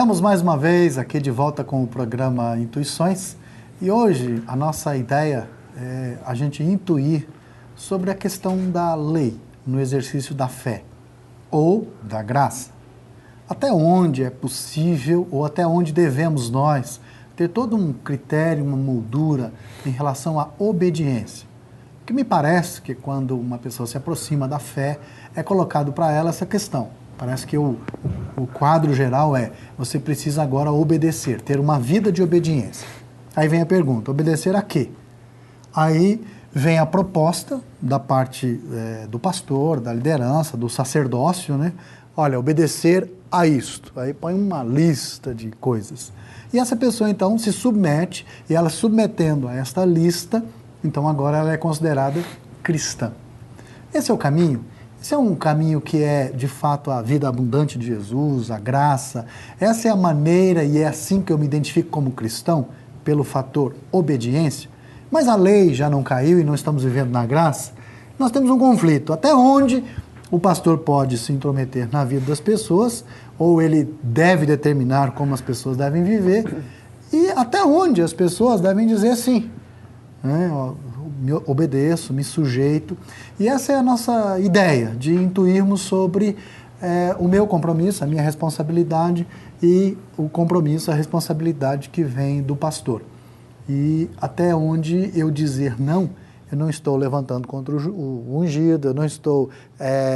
Estamos mais uma vez aqui de volta com o programa Intuições e hoje a nossa ideia é a gente intuir sobre a questão da lei no exercício da fé ou da graça. Até onde é possível ou até onde devemos nós ter todo um critério, uma moldura em relação à obediência. Porque me parece que quando uma pessoa se aproxima da fé, é colocado para ela essa questão. Parece que o quadro geral é, você precisa agora obedecer, ter uma vida de obediência. Aí vem a pergunta, obedecer a quê? Aí vem a proposta da parte do pastor, da liderança, do sacerdócio, né? Olha, obedecer a isto. Aí põe uma lista de coisas. E essa pessoa, então, se submete, e ela submetendo a esta lista, então agora ela é considerada cristã. Esse é o caminho? Esse é um caminho que é, de fato, a vida abundante de Jesus, a graça. Essa é a maneira e é assim que eu me identifico como cristão, pelo fator obediência. Mas a lei já não caiu e não estamos vivendo na graça. Nós temos um conflito. Até onde o pastor pode se intrometer na vida das pessoas, ou ele deve determinar como as pessoas devem viver, e até onde as pessoas devem dizer sim. Me obedeço, me sujeito. E essa é a nossa ideia, de intuirmos sobre o meu compromisso, a minha responsabilidade e o compromisso, a responsabilidade que vem do pastor. E até onde eu dizer não, eu não estou levantando contra o ungido, eu não estou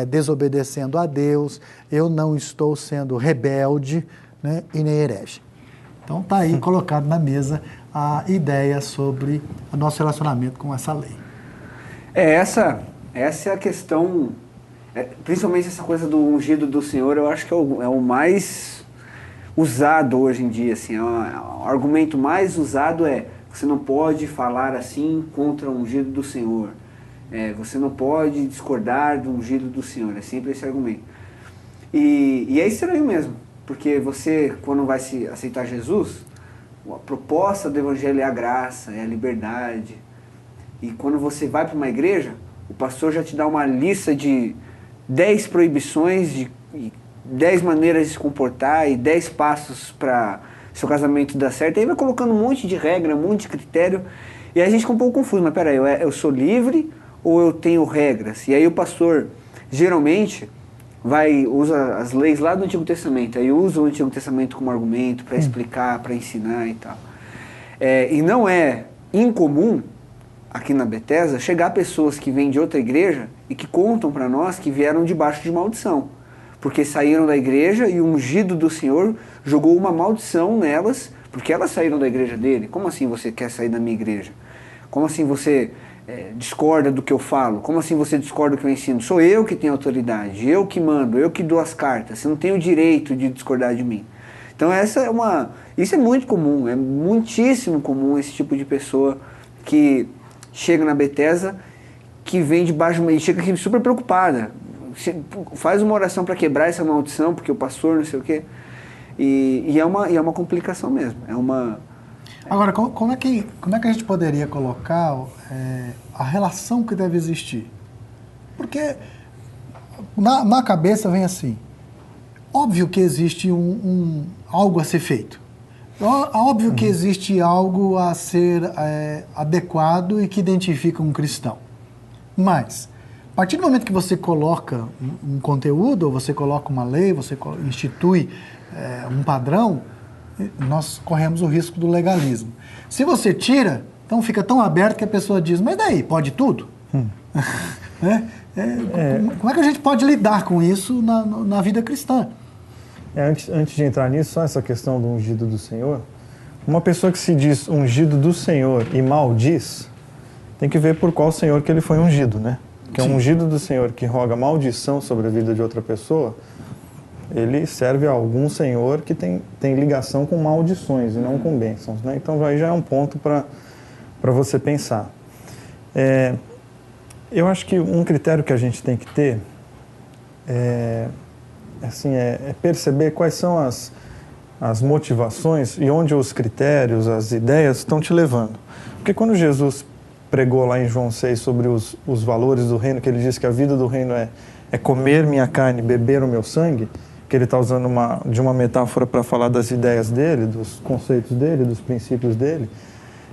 desobedecendo a Deus, eu não estou sendo rebelde, né, e nem herege. Então está aí colocado na mesa a ideia sobre o nosso relacionamento com essa lei. Essa é a questão, principalmente essa coisa do ungido do Senhor, eu acho que é o mais usado hoje em dia. Assim, o argumento mais usado é: você não pode falar assim contra o ungido do Senhor, você não pode discordar do ungido do Senhor, é sempre esse argumento. E é estranho mesmo, porque você, quando vai se aceitar Jesus, a proposta do Evangelho é a graça, é a liberdade. E quando você vai para uma igreja, o pastor já te dá uma lista de 10 proibições, de 10 maneiras de se comportar e 10 passos para seu casamento dar certo. E aí vai colocando um monte de regra, um monte de critério. E aí a gente fica um pouco confuso. Mas peraí, eu sou livre ou eu tenho regras? E aí o pastor, geralmente, usa as leis lá do Antigo Testamento. Aí usa o Antigo Testamento como argumento para explicar, para ensinar e tal. E não é incomum, aqui na Bethesda, chegar pessoas que vêm de outra igreja e que contam para nós que vieram debaixo de maldição. Porque saíram da igreja e o ungido do Senhor jogou uma maldição nelas, porque elas saíram da igreja dele. Como assim você quer sair da minha igreja? Como assim você discorda do que eu falo? Como assim você discorda do que eu ensino? Sou eu que tenho autoridade, eu que mando, eu que dou as cartas. Você não tem o direito de discordar de mim. Então isso é muito comum, é muitíssimo comum esse tipo de pessoa que chega na Bethesda, que vem debaixo e chega aqui super preocupada. Faz uma oração para quebrar essa maldição, porque o pastor não sei o quê. E é uma complicação mesmo. Agora, como é que a gente poderia colocar a relação que deve existir? Porque na cabeça vem assim, óbvio que existe algo a ser feito. Óbvio que existe algo a ser adequado e que identifica um cristão. Mas, a partir do momento que você coloca um conteúdo, ou você coloca uma lei, você institui um padrão, nós corremos o risco do legalismo. Se você tira, então fica tão aberto que a pessoa diz, mas daí, pode tudo? Como é que a gente pode lidar com isso na vida cristã? Antes de entrar nisso, só essa questão do ungido do Senhor. Uma pessoa que se diz ungido do Senhor e maldiz, tem que ver por qual Senhor que ele foi ungido, né? Porque um ungido do Senhor que roga maldição sobre a vida de outra pessoa, ele serve a algum Senhor que tem ligação com maldições e não com bênçãos, né? Então aí já é um ponto para você pensar. Eu acho que um critério que a gente tem que ter é perceber quais são as motivações e onde os critérios, as ideias estão te levando. Porque quando Jesus pregou lá em João 6 sobre os valores do reino, que ele diz que a vida do reino é comer minha carne, beber o meu sangue, que ele está usando de uma metáfora para falar das ideias dele, dos conceitos dele, dos princípios dele.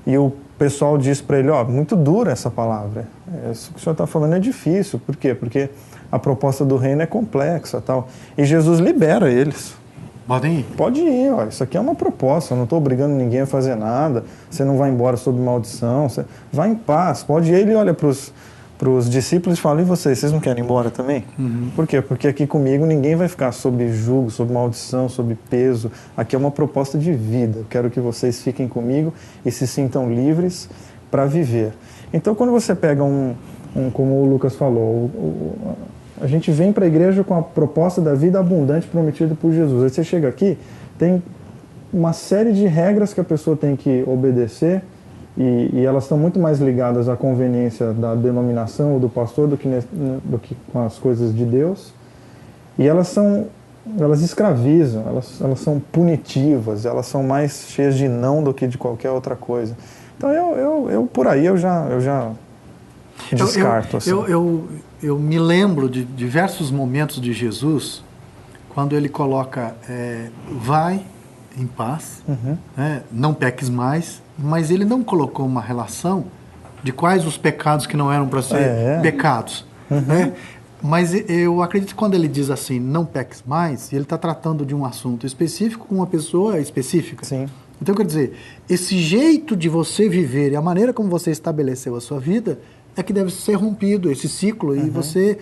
E o pessoal diz para ele, muito dura essa palavra. Isso que o senhor está falando é difícil. Por quê? Porque a proposta do reino é complexa, tal. E Jesus libera eles. Podem ir? Pode ir, isso aqui é uma proposta, eu não estou obrigando ninguém a fazer nada, você não vai embora sob maldição, você vai em paz. Pode ir. Ele olha para os discípulos e fala, e vocês não querem ir embora também? Por quê? Porque aqui comigo ninguém vai ficar sob julgo, sob maldição, sob peso. Aqui é uma proposta de vida. Eu quero que vocês fiquem comigo e se sintam livres para viver. Então, quando você pega como o Lucas falou, a gente vem para a igreja com a proposta da vida abundante prometida por Jesus. Aí você chega aqui, tem uma série de regras que a pessoa tem que obedecer, e elas estão muito mais ligadas à conveniência da denominação ou do pastor do que com as coisas de Deus. E elas escravizam, elas são punitivas, elas são mais cheias de não do que de qualquer outra coisa. Então eu por aí eu já descarto. Eu me lembro de diversos momentos de Jesus, quando ele coloca, vai em paz, não peques mais, mas ele não colocou uma relação de quais os pecados que não eram para ser pecados. Mas eu acredito que quando ele diz assim, não peques mais, ele está tratando de um assunto específico com uma pessoa específica. Sim. Então, quer dizer, esse jeito de você viver e a maneira como você estabeleceu a sua vida é que deve ser rompido, esse ciclo, e você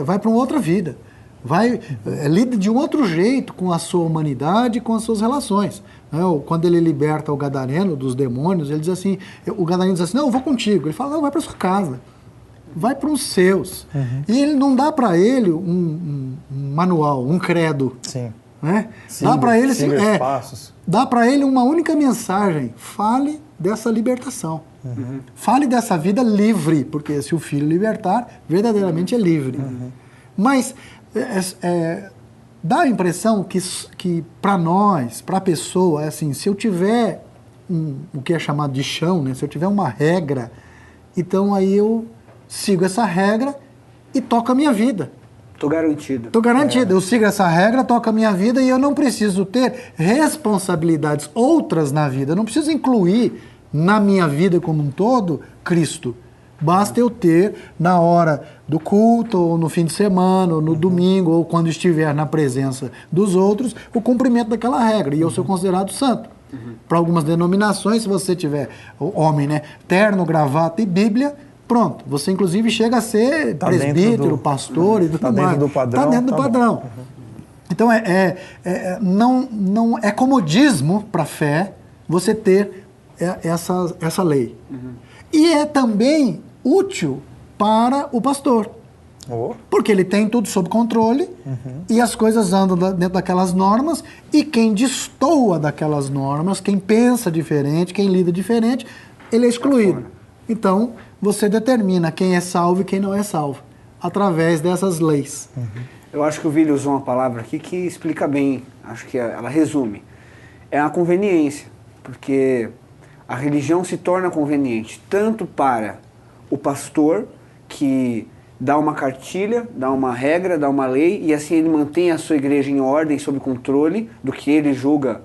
vai para uma outra vida. Lida de um outro jeito com a sua humanidade e com as suas relações. Quando ele liberta o gadareno dos demônios, ele diz assim, o gadareno diz assim, não, eu vou contigo. Ele fala, não, vai para sua casa, vai para os seus. E ele não dá para ele um manual, um credo. Sim. Né? Dá para ele, passos. Dá para ele uma única mensagem, fale dessa libertação. Fale dessa vida livre, porque se o Filho libertar, verdadeiramente é livre. Mas dá a impressão que para nós, para a pessoa, é assim, se eu tiver o que é chamado de chão, né? Se eu tiver uma regra, então aí eu sigo essa regra e toco a minha vida. Estou garantido. Estou garantido. Eu sigo essa regra, toco a minha vida e eu não preciso ter responsabilidades outras na vida. Eu não preciso incluir na minha vida como um todo Cristo. Basta eu ter, na hora do culto, ou no fim de semana, ou no domingo, ou quando estiver na presença dos outros, o cumprimento daquela regra. E eu sou considerado santo. Para algumas denominações, se você tiver, homem, né, terno, gravata e Bíblia, pronto. Você, inclusive, chega a ser presbítero, pastor e tudo mais. Está dentro do padrão. Está dentro do padrão. Então, não é comodismo para a fé você ter essa lei. E é também útil para o pastor. Porque ele tem tudo sob controle e as coisas andam dentro daquelas normas, e quem destoa daquelas normas, quem pensa diferente, quem lida diferente, ele é excluído. Então, você determina quem é salvo e quem não é salvo, através dessas leis. Eu acho que o Vili usou uma palavra aqui que explica bem, acho que ela resume. É a conveniência, porque a religião se torna conveniente tanto para o pastor, que dá uma cartilha, dá uma regra, dá uma lei, e assim ele mantém a sua igreja em ordem, sob controle do que ele julga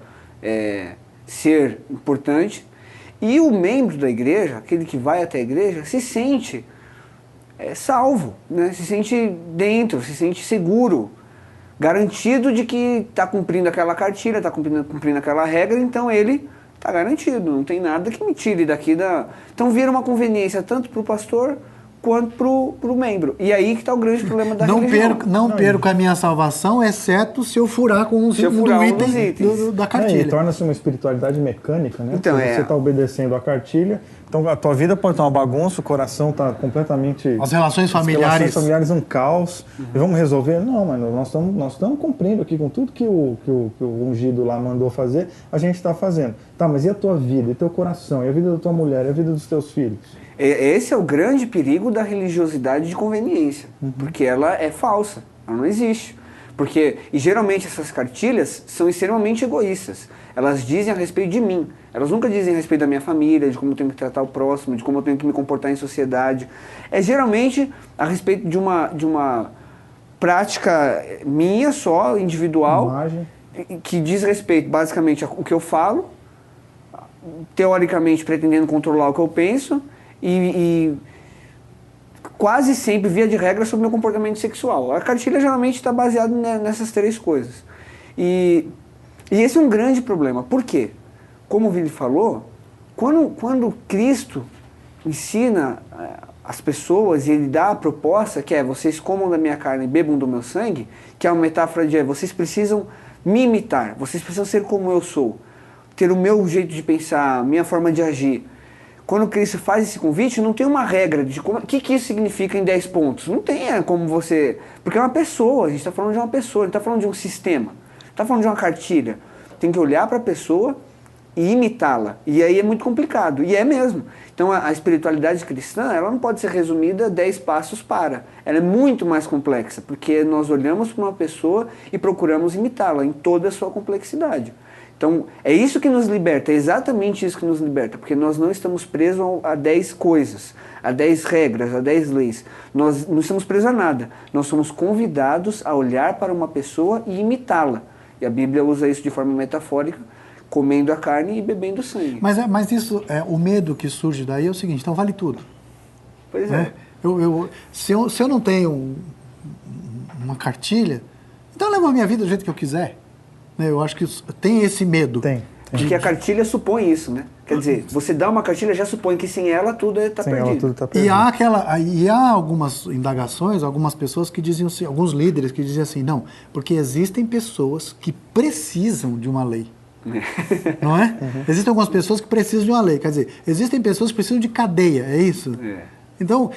ser importante. E o membro da igreja, aquele que vai até a igreja, se sente salvo, né? Se sente dentro, se sente seguro, garantido de que está cumprindo aquela cartilha, está cumprindo aquela regra, então ele está garantido, não tem nada que me tire daqui da... Então vira uma conveniência tanto para o pastor quanto para o membro. E aí que está o grande problema da religião. Não perco a minha salvação, exceto se eu furar com um item da cartilha. E torna-se uma espiritualidade mecânica, né? Então, você está obedecendo a cartilha, então a tua vida pode estar uma bagunça, o coração está completamente... As relações familiares um caos. E vamos resolver? Não, mas nós estamos cumprindo aqui com tudo que o ungido lá mandou fazer, a gente está fazendo. Tá, mas e a tua vida, e teu coração, e a vida da tua mulher, e a vida dos teus filhos? Esse é o grande perigo da religiosidade de conveniência, porque ela é falsa, ela não existe. E geralmente essas cartilhas são extremamente egoístas. Elas dizem a respeito de mim, elas nunca dizem a respeito da minha família, de como eu tenho que tratar o próximo, de como eu tenho que me comportar em sociedade. É geralmente a respeito de uma prática minha só, individual, Imagem. que diz respeito basicamente ao que eu falo, teoricamente pretendendo controlar o que eu penso e quase sempre, via de regra, sobre meu comportamento sexual. A cartilha geralmente está baseada nessas 3 coisas. E esse é um grande problema. Por quê? Como o Vili falou, quando Cristo ensina as pessoas e ele dá a proposta, que é vocês comam da minha carne e bebam do meu sangue, que é uma metáfora de vocês precisam me imitar, vocês precisam ser como eu sou, ter o meu jeito de pensar, a minha forma de agir. Quando Cristo faz esse convite, não tem uma regra de o que isso significa em 10 pontos. Não tem como você... Porque é uma pessoa, a gente está falando de uma pessoa, a gente está falando de um sistema, está falando de uma cartilha. Tem que olhar para a pessoa e imitá-la. E aí é muito complicado, e é mesmo. Então a espiritualidade cristã, ela não pode ser resumida a 10 passos para. Ela é muito mais complexa, porque nós olhamos para uma pessoa e procuramos imitá-la em toda a sua complexidade. Então é isso que nos liberta, é exatamente isso que nos liberta, porque nós não estamos presos a 10 coisas, a 10 regras, a 10 leis. Nós não estamos presos a nada. Nós somos convidados a olhar para uma pessoa e imitá-la. E a Bíblia usa isso de forma metafórica, comendo a carne e bebendo o sangue. Mas isso, o medo que surge daí é o seguinte, então vale tudo. Pois Né? Se eu não tenho uma cartilha, então eu levo a minha vida do jeito que eu quiser. Né? Eu acho que tem esse medo. Tem. Porque a cartilha supõe isso, né? Quer dizer, você dá uma cartilha, já supõe que sem ela tudo está perdido. Ela tudo tá perdido. E há algumas indagações, algumas pessoas que dizem assim, alguns líderes que dizem assim, não, porque existem pessoas que precisam de uma lei. Não é? Existem algumas pessoas que precisam de uma lei. Quer dizer, existem pessoas que precisam de cadeia, é isso? Então,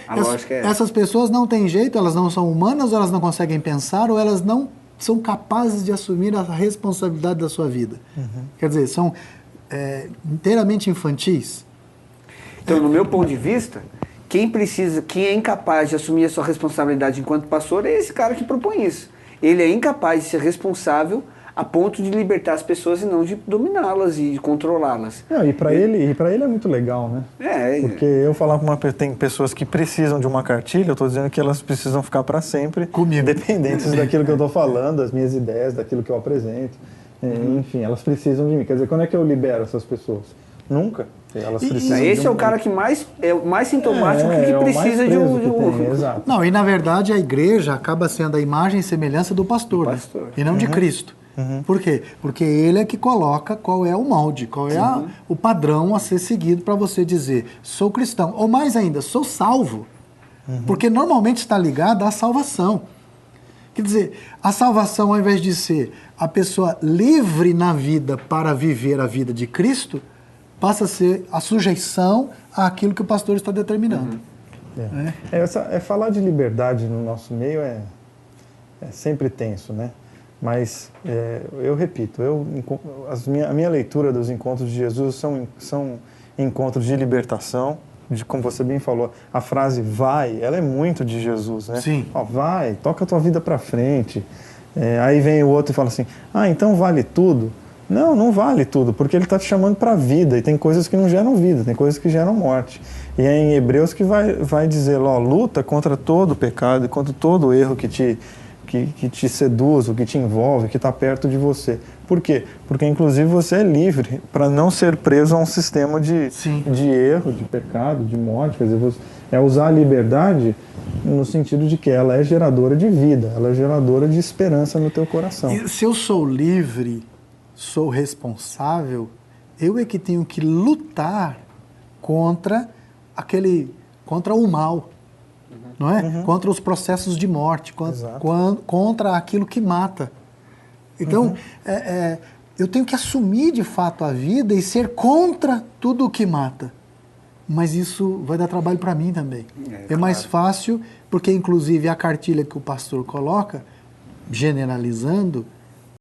essas pessoas não têm jeito, elas não são humanas, ou elas não conseguem pensar, ou elas não são capazes de assumir a responsabilidade da sua vida. Quer dizer, são inteiramente infantis. Então, no meu ponto de vista, quem é incapaz de assumir a sua responsabilidade enquanto pastor é esse cara que propõe isso. Ele é incapaz de ser responsável a ponto de libertar as pessoas e não de dominá-las e de controlá-las. E para ele é muito legal, né? Porque eu falar com tem pessoas que precisam de uma cartilha, eu estou dizendo que elas precisam ficar para sempre comigo, dependentes daquilo que eu estou falando, das minhas ideias, daquilo que eu apresento. Enfim, elas precisam de mim. Quer dizer, quando é que eu libero essas pessoas? Nunca. Elas precisam esse é o cara que é o mais sintomático que precisa de um... Exato. Não, e na verdade a igreja acaba sendo a imagem e semelhança do pastor. Né? E não de Cristo. Por quê? Porque ele é que coloca qual é o molde, qual é o padrão a ser seguido para você dizer, sou cristão, ou mais ainda, sou salvo. Porque normalmente está ligado à salvação. Quer dizer, a salvação, ao invés de ser a pessoa livre na vida para viver a vida de Cristo, passa a ser a sujeição àquilo que o pastor está determinando. Falar de liberdade no nosso meio é sempre tenso, né? Mas eu repito, a minha leitura dos encontros de Jesus são encontros de libertação, como você bem falou, a frase vai, ela é muito de Jesus, né? Sim. Vai, toca a tua vida para frente. Aí vem o outro e fala assim, então vale tudo? Não vale tudo, porque ele está te chamando para a vida, e tem coisas que não geram vida, tem coisas que geram morte. E é em Hebreus que vai dizer, luta contra todo o pecado, contra todo o erro que te seduz, o que te envolve, que está perto de você. Por quê? Porque, inclusive, você é livre para não ser preso a um sistema de erro, de pecado, de morte. Quer dizer, é usar a liberdade no sentido de que ela é geradora de vida, ela é geradora de esperança no teu coração. E se eu sou livre, sou responsável, eu é que tenho que lutar contra o mal. Não é? Contra os processos de morte, contra aquilo que mata. Então, eu tenho que assumir de fato a vida e ser contra tudo o que mata. Mas isso vai dar trabalho para mim também. É mais fácil, porque inclusive a cartilha que o pastor coloca, generalizando,